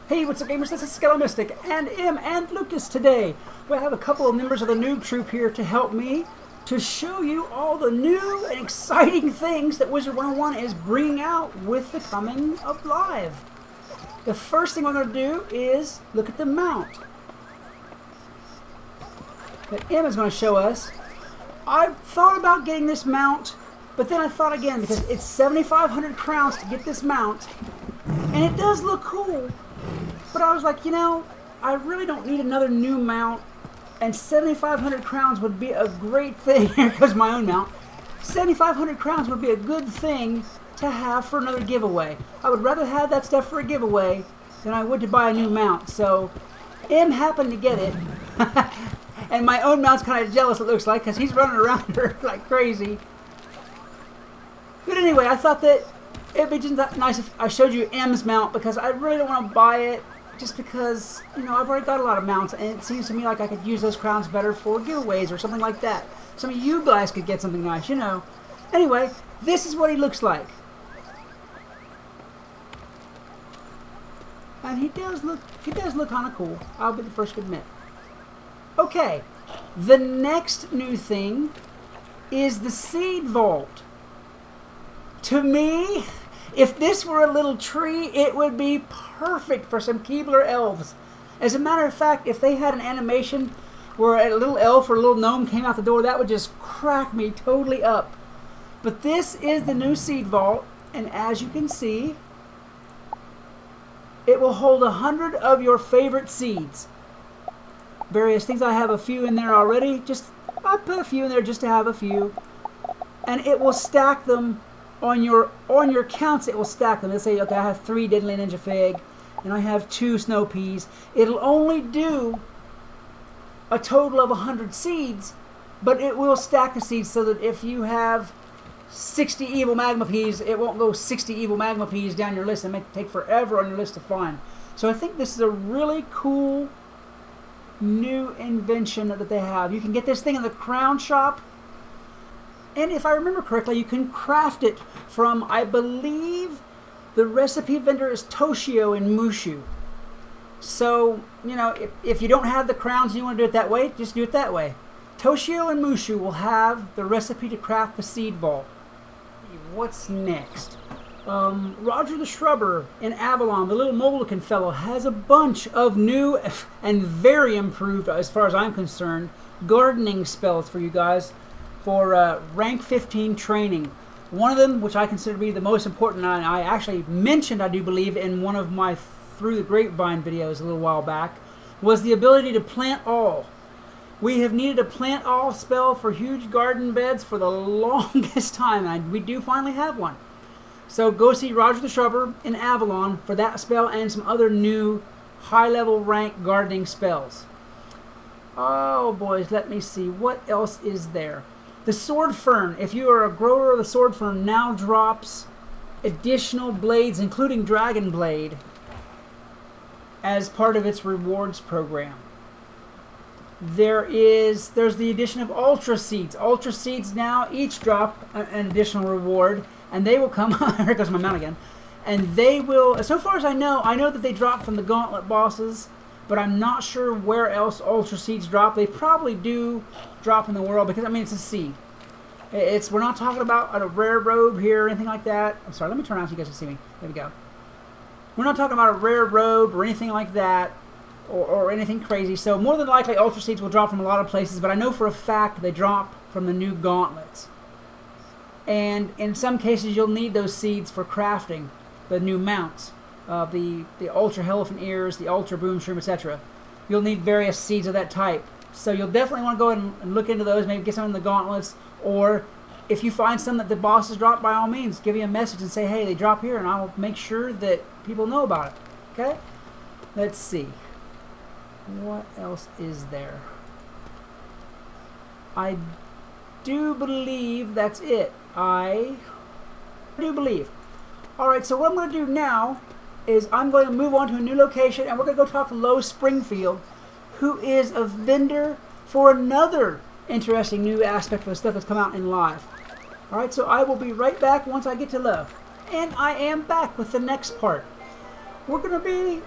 Hey, what's up, gamers? This is Skeletal Mystic and M and Lucas today. We have a couple of members of the noob troop here to help me to show you all the new and exciting things that Wizard101 is bringing out with the coming of live. The first thing we're going to do is look at the mount that M is going to show us. I thought about getting this mount, but then I thought again, because it's 7,500 crowns to get this mount, and it does look cool. But I was like, you know, I really don't need another new mount, and 7,500 crowns would be a great thing. Here goes my own mount. 7,500 crowns would be a good thing to have for another giveaway. I would rather have that stuff for a giveaway than I would to buy a new mount. So, M happened to get it. And my own mount's kind of jealous, it looks like, because he's running around her like crazy. But anyway, I thought that it'd be just nice if I showed you M's mount, because I really don't want to buy it just because, you know, I've already got a lot of mounts, and it seems to me like I could use those crowns better for giveaways or something like that. Some of you guys could get something nice, you know. Anyway, this is what he looks like. And he does look kind of cool, I'll be the first to admit. Okay, the next new thing is the seed vault. To me, if this were a little tree, it would be perfect for some Keebler elves. As a matter of fact, if they had an animation where a little elf or a little gnome came out the door, that would just crack me totally up. But this is the new seed vault, and as you can see, it will hold 100 of your favorite seeds. Various things. I have a few in there already. I put a few in there just to have a few. And it will stack them on your counts. It will stack them. Let's say, okay, I have 3 Diddly Ninja Fig, and I have 2 Snow Peas. It'll only do a total of 100 seeds, but it will stack the seeds so that if you have 60 Evil Magma Peas, it won't go 60 Evil Magma Peas down your list. It may take forever on your list to find. So I think this is a really cool new invention that they have. You can get this thing in the Crown Shop, and if I remember correctly, you can craft it from, I believe, the recipe vendor is Toshio in Mushu. So, you know, if you don't have the crowns and you want to do it that way, just do it that way. Toshio and Mushu will have the recipe to craft the seed vault. What's next? Roger the Shrubber in Avalon, the little mole-looking fellow, has a bunch of new and very improved, as far as I'm concerned, gardening spells for you guys for rank 15 training. One of them, which I consider to be the most important, and I actually mentioned, I do believe, in one of my Through the Grapevine videos a little while back, was the ability to plant all. We have needed a plant all spell for huge garden beds for the longest time, and we do finally have one. So go see Roger the Shrubber in Avalon for that spell and some other new high-level rank gardening spells. Oh, boys, let me see. What else is there? The Sword Fern, if you are a grower of the Sword Fern, now drops additional blades, including Dragon Blade, as part of its rewards program. There's the addition of Ultra Seeds. Ultra Seeds now each drop an additional reward, and they will come. Here goes my mount again. And they will, so far as I know that they drop from the Gauntlet bosses, but I'm not sure where else Ultra Seeds drop. They probably do drop in the world, because I mean, it's a seed. We're not talking about a rare robe here or anything like that. I'm sorry, let me turn around so you guys can see me. There we go. We're not talking about a rare robe or anything like that, or anything crazy. So more than likely, Ultra Seeds will drop from a lot of places, but I know for a fact they drop from the new gauntlets. And in some cases, you'll need those seeds for crafting the new mounts, the Ultra Elephant Ears, the Ultra Boom Shroom, etc. You'll need various seeds of that type. So you'll definitely want to go ahead and look into those, maybe get some in the gauntlets, or if you find some that the bosses drop, by all means, give me a message and say, hey, they drop here, and I'll make sure that people know about it. Okay? Let's see. What else is there? I do believe that's it. I do believe. Alright, so what I'm going to do now is I'm going to move on to a new location, and we're going to go talk to Low Springfield, who is a vendor for another interesting new aspect of the stuff that's come out in live. Alright, so I will be right back once I get to Low. And I am back with the next part. We're going to be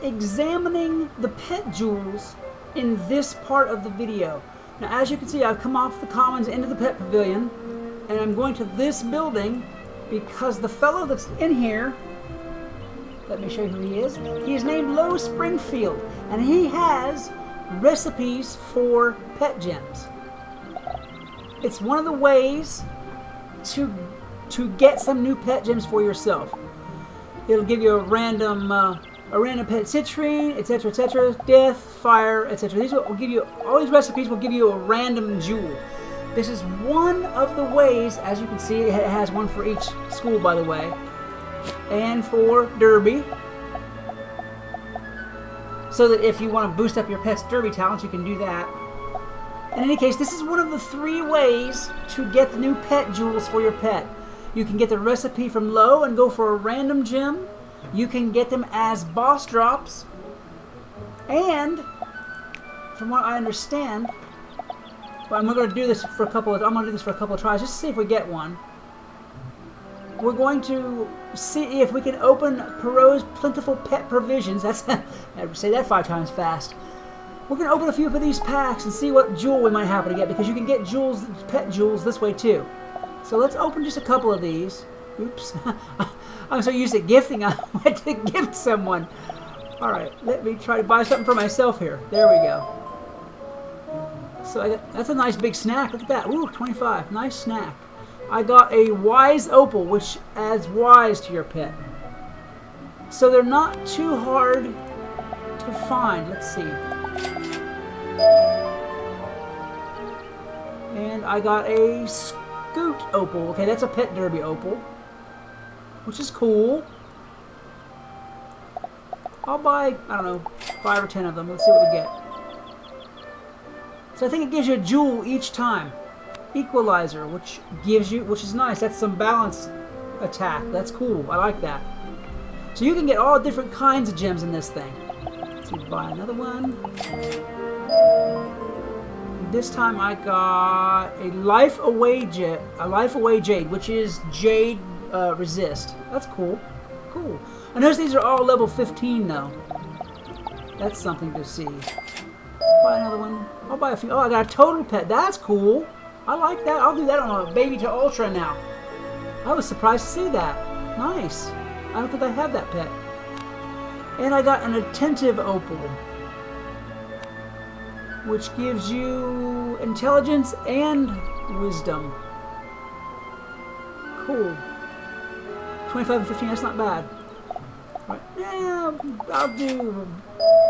examining the pet jewels in this part of the video. Now, as you can see, I've come off the commons into the pet pavilion, and I'm going to this building because the fellow that's in here, let me show you who he is. He is named Low Springfield, and he has recipes for pet gems. It's one of the ways to get some new pet gems for yourself. It'll give you a random pet citrine, etc., etc., death, fire, etc. These will give you, all these recipes will give you a random jewel. This is one of the ways, as you can see, it has one for each school, by the way, and for Derby. So that if you want to boost up your pet's Derby talents, you can do that. In any case, this is one of the 3 ways to get the new pet jewels for your pet. You can get the recipe from Low and go for a random gem. You can get them as boss drops. And from what I understand, well, I'm going to do this for a couple of tries just to see if we get one. We're going to see if we can open Perot's Plentiful Pet Provisions. That's I have to say that 5 times fast. We're going to open a few of these packs and see what jewel we might happen to get, because you can get jewels, pet jewels, this way too. So let's open just a couple of these. Oops. I'm so used to gifting, I went to gift someone. Alright, let me try to buy something for myself here. There we go. So that's a nice big snack. Look at that. Ooh, 25. Nice snack. I got a Wise Opal, which adds wise to your pet. So they're not too hard to find. Let's see. And I got a Scoot Opal. Okay, that's a Pet Derby Opal, which is cool. I'll buy, I don't know, 5 or 10 of them. Let's see what we get. So I think it gives you a jewel each time. Equalizer, which is nice. That's some balance attack. That's cool. I like that. So you can get all different kinds of gems in this thing. Let's see, buy another one. This time I got a Life Away Jade, which is Jade Resist. That's cool. Cool. I notice these are all level 15 though. That's something to see. Buy another one. I'll buy a few. Oh, I got a Total Pet. That's cool. I like that. I'll do that on a Baby to Ultra now. I was surprised to see that. Nice. I don't think I have that pet. And I got an Attentive Opal, which gives you intelligence and wisdom. Cool. 25 and 15, that's not bad. Right. Yeah, I'll do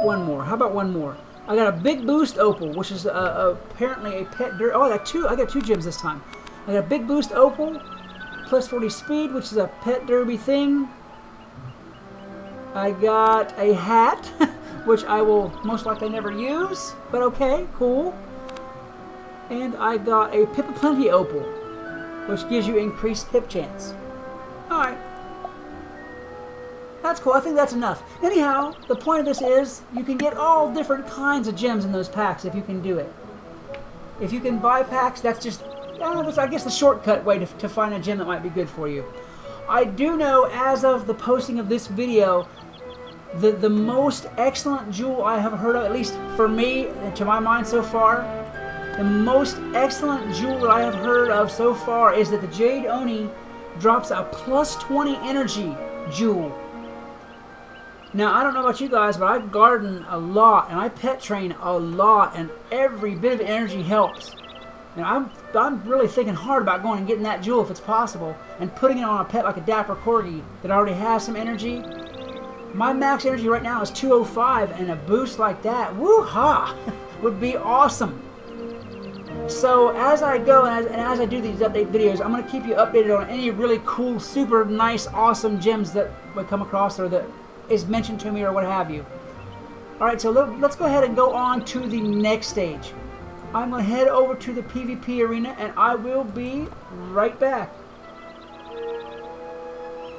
one more. How about one more? I got a Big Boost Opal, which is apparently a pet. Oh, I got two gems this time. I got a Big Boost Opal, plus 40 speed, which is a pet derby thing. I got a hat, which I will most likely never use, but okay, cool. And I got a Pip of Plenty Opal, which gives you increased pip chance. Alright. That's cool. I think that's enough. Anyhow, the point of this is you can get all different kinds of gems in those packs if you can do it. If you can buy packs, that's just, that's, I guess, the shortcut way to find a gem that might be good for you. I do know, as of the posting of this video, the most excellent jewel I have heard of, at least for me, to my mind so far, the most excellent jewel that I have heard of so far is that the Jade Oni drops a plus 20 energy jewel. Now, I don't know about you guys, but I garden a lot, and I pet train a lot, and every bit of energy helps. And I'm really thinking hard about going and getting that jewel if it's possible, and putting it on a pet like a Dapper Corgi that already has some energy. My max energy right now is 205, and a boost like that, woo-ha, would be awesome. So as I go and as I do these update videos, I'm going to keep you updated on any really cool, super nice, awesome gems that we come across or that is mentioned to me or what have you. Alright, so let's go ahead and go on to the next stage. I'm going to head over to the PvP arena and I will be right back.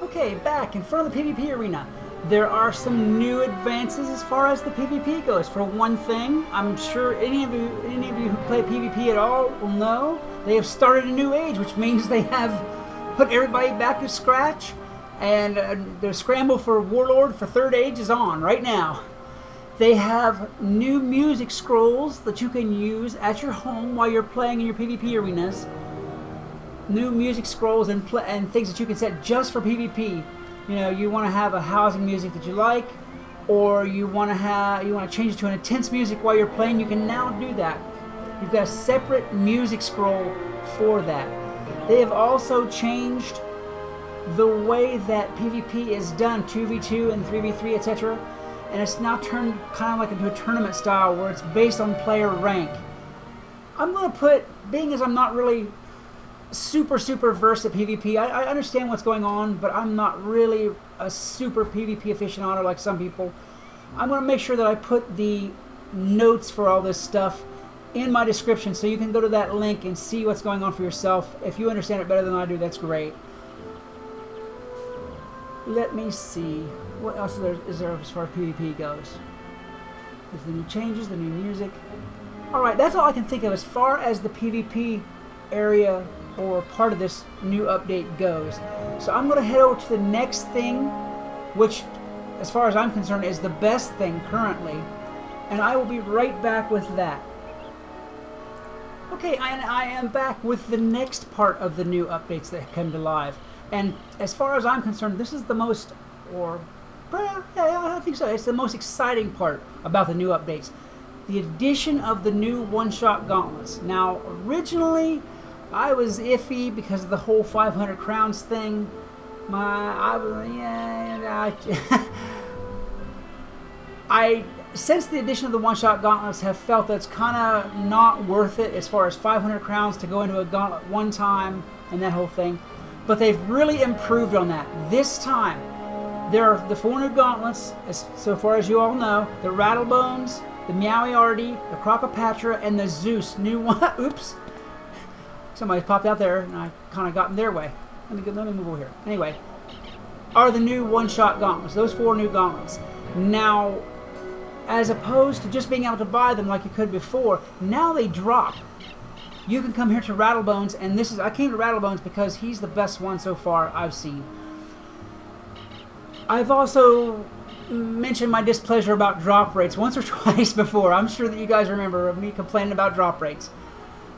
Okay, back in front of the PvP arena. There are some new advances as far as the PvP goes. For one thing, I'm sure any of you who play PvP at all will know they have started a new age, which means they have put everybody back to scratch. And the scramble for Warlord for 3rd Age is on right now. They have new music scrolls that you can use at your home while you're playing in your PvP arenas. New music scrolls and things that you can set just for PvP. You know, you want to have a housing music that you like, or you want to change it to an intense music while you're playing. You can now do that. You've got a separate music scroll for that. They have also changed the way that PvP is done, 2v2 and 3v3, etc. And it's now turned kind of like into a tournament style where it's based on player rank. I'm going to put, being as I'm not really super versed at PvP, I understand what's going on, but I'm not really a super PvP aficionado like some people. I'm going to make sure that I put the notes for all this stuff in my description so you can go to that link and see what's going on for yourself. If you understand it better than I do, that's great. Let me see. What else is there as far as PvP goes? There's the new changes, the new music. Alright, that's all I can think of as far as the PvP area or part of this new update goes. So I'm going to head over to the next thing, which, as far as I'm concerned, is the best thing currently. And I will be right back with that. Okay, and I am back with the next part of the new updates that come to live. And as far as I'm concerned, this is the most, or yeah, I think so, it's the most exciting part about the new updates. The addition of the new one-shot gauntlets. Now, originally, I was iffy because of the whole 500 crowns thing. Since the addition of the one-shot gauntlets, have felt that it's kind of not worth it as far as 500 crowns to go into a gauntlet one time and that whole thing. But they've really improved on that. This time, there are the 4 new gauntlets, so far as you all know. The Rattlebones, the Meowiarty, the Crocopatra, and the Zeus. New one. Oops. Somebody popped out there, and I kind of got in their way. Let me move over here. Anyway, are the new one-shot gauntlets. Those 4 new gauntlets. Now, as opposed to just being able to buy them like you could before, now they drop. You can come here to Rattlebones, and this is, I came to Rattlebones because he's the best one so far I've seen. I've also mentioned my displeasure about drop rates once or twice before. I'm sure that you guys remember me complaining about drop rates.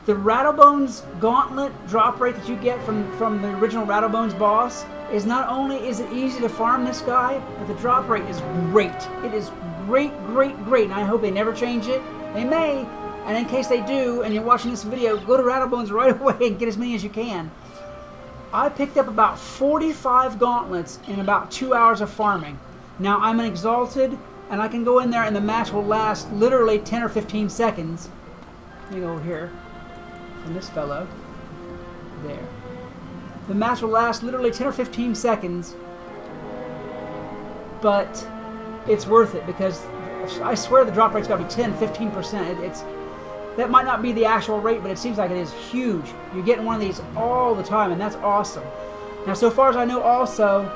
The Rattlebones Gauntlet drop rate that you get from the original Rattlebones boss is not only is it easy to farm this guy, but the drop rate is great. It is great, and I hope they never change it. They may, and in case they do, and you're watching this video, go to Rattlebones right away and get as many as you can. I picked up about 45 gauntlets in about 2 hours of farming. Now, I'm an Exalted, and I can go in there and the match will last literally 10 or 15 seconds. Let me go over here. From this fellow. There. The match will last literally 10 or 15 seconds, but it's worth it because I swear the drop rate's got to be 10-15%. That might not be the actual rate, but it seems like it is huge. You're getting one of these all the time, and that's awesome. Now, so far as I know also,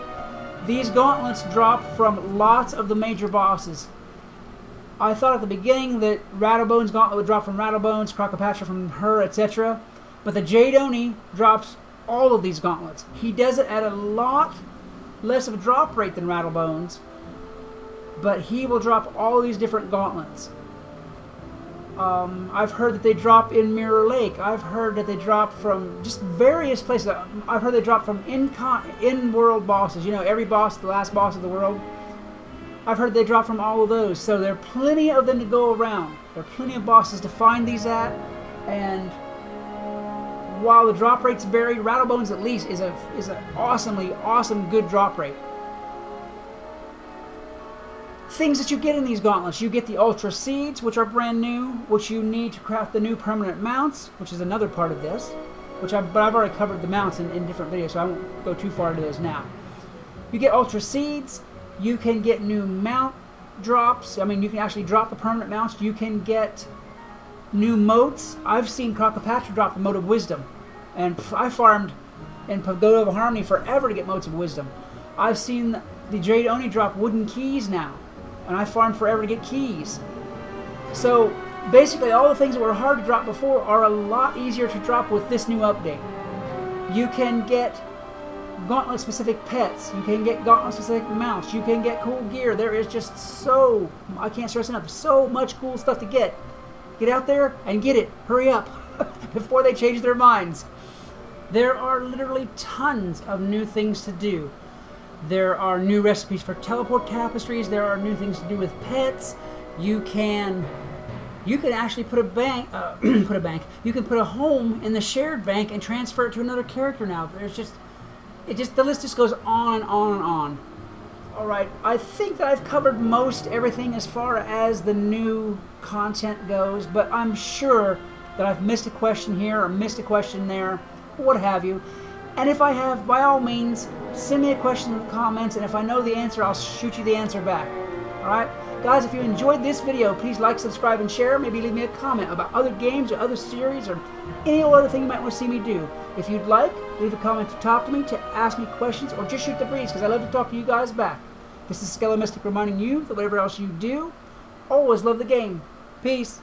these gauntlets drop from lots of the major bosses. I thought at the beginning that Rattlebones gauntlet would drop from Rattlebones, Crocopatra from her, etc. But the Jade Oni drops all of these gauntlets. He does it at a lot less of a drop rate than Rattlebones, but he will drop all these different gauntlets. I've heard that they drop in Mirror Lake. I've heard that they drop from just various places. I've heard they drop from in-world bosses. You know, every boss, the last boss of the world. I've heard they drop from all of those. So there are plenty of them to go around. There are plenty of bosses to find these at. And while the drop rates vary, Rattlebones at least is an awesomely awesome good drop rate. Things that you get in these gauntlets. You get the Ultra Seeds, which are brand new, which you need to craft the new permanent mounts, which is another part of this. But I've already covered the mounts in different videos, so I won't go too far into those now. You get Ultra Seeds. You can get new mount drops. I mean, you can actually drop the permanent mounts. You can get new motes. I've seen Crocopatra drop the Mote of Wisdom. And I farmed in Pagoda of Harmony forever to get Motes of Wisdom. I've seen the Jade Oni drop wooden keys now. And I farmed forever to get keys. So, basically, all the things that were hard to drop before are a lot easier to drop with this new update. You can get Gauntlet specific pets. You can get Gauntlet specific mounts. You can get cool gear. There is just so, I can't stress enough, so much cool stuff to get. Get out there and get it. Hurry up before they change their minds. There are literally tons of new things to do. There are new recipes for teleport tapestries. There are new things to do with pets. You can actually put a bank, You can put a home in the shared bank and transfer it to another character now. The list just goes on and on and on. All right, I think that I've covered most everything as far as the new content goes, but I'm sure that I've missed a question here or missed a question there, what have you. And if I have, by all means, send me a question in the comments, and if I know the answer, I'll shoot you the answer back. All right? Guys, if you enjoyed this video, please like, subscribe, and share. Maybe leave me a comment about other games or other series or any other thing you might want to see me do. If you'd like, leave a comment to talk to me, to ask me questions, or just shoot the breeze, because I love to talk to you guys back. This is Skelly Mystic reminding you that whatever else you do, always love the game. Peace.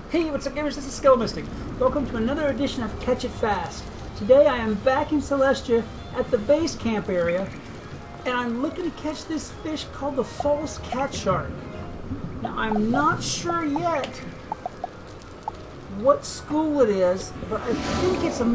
Hey, what's up, gamers? This is Skelly Mystic. Welcome to another edition of Catch It Fast. Today I am back in Celestia at the base camp area, and I'm looking to catch this fish called the false cat shark. Now, I'm not sure yet what school it is, but I think it's a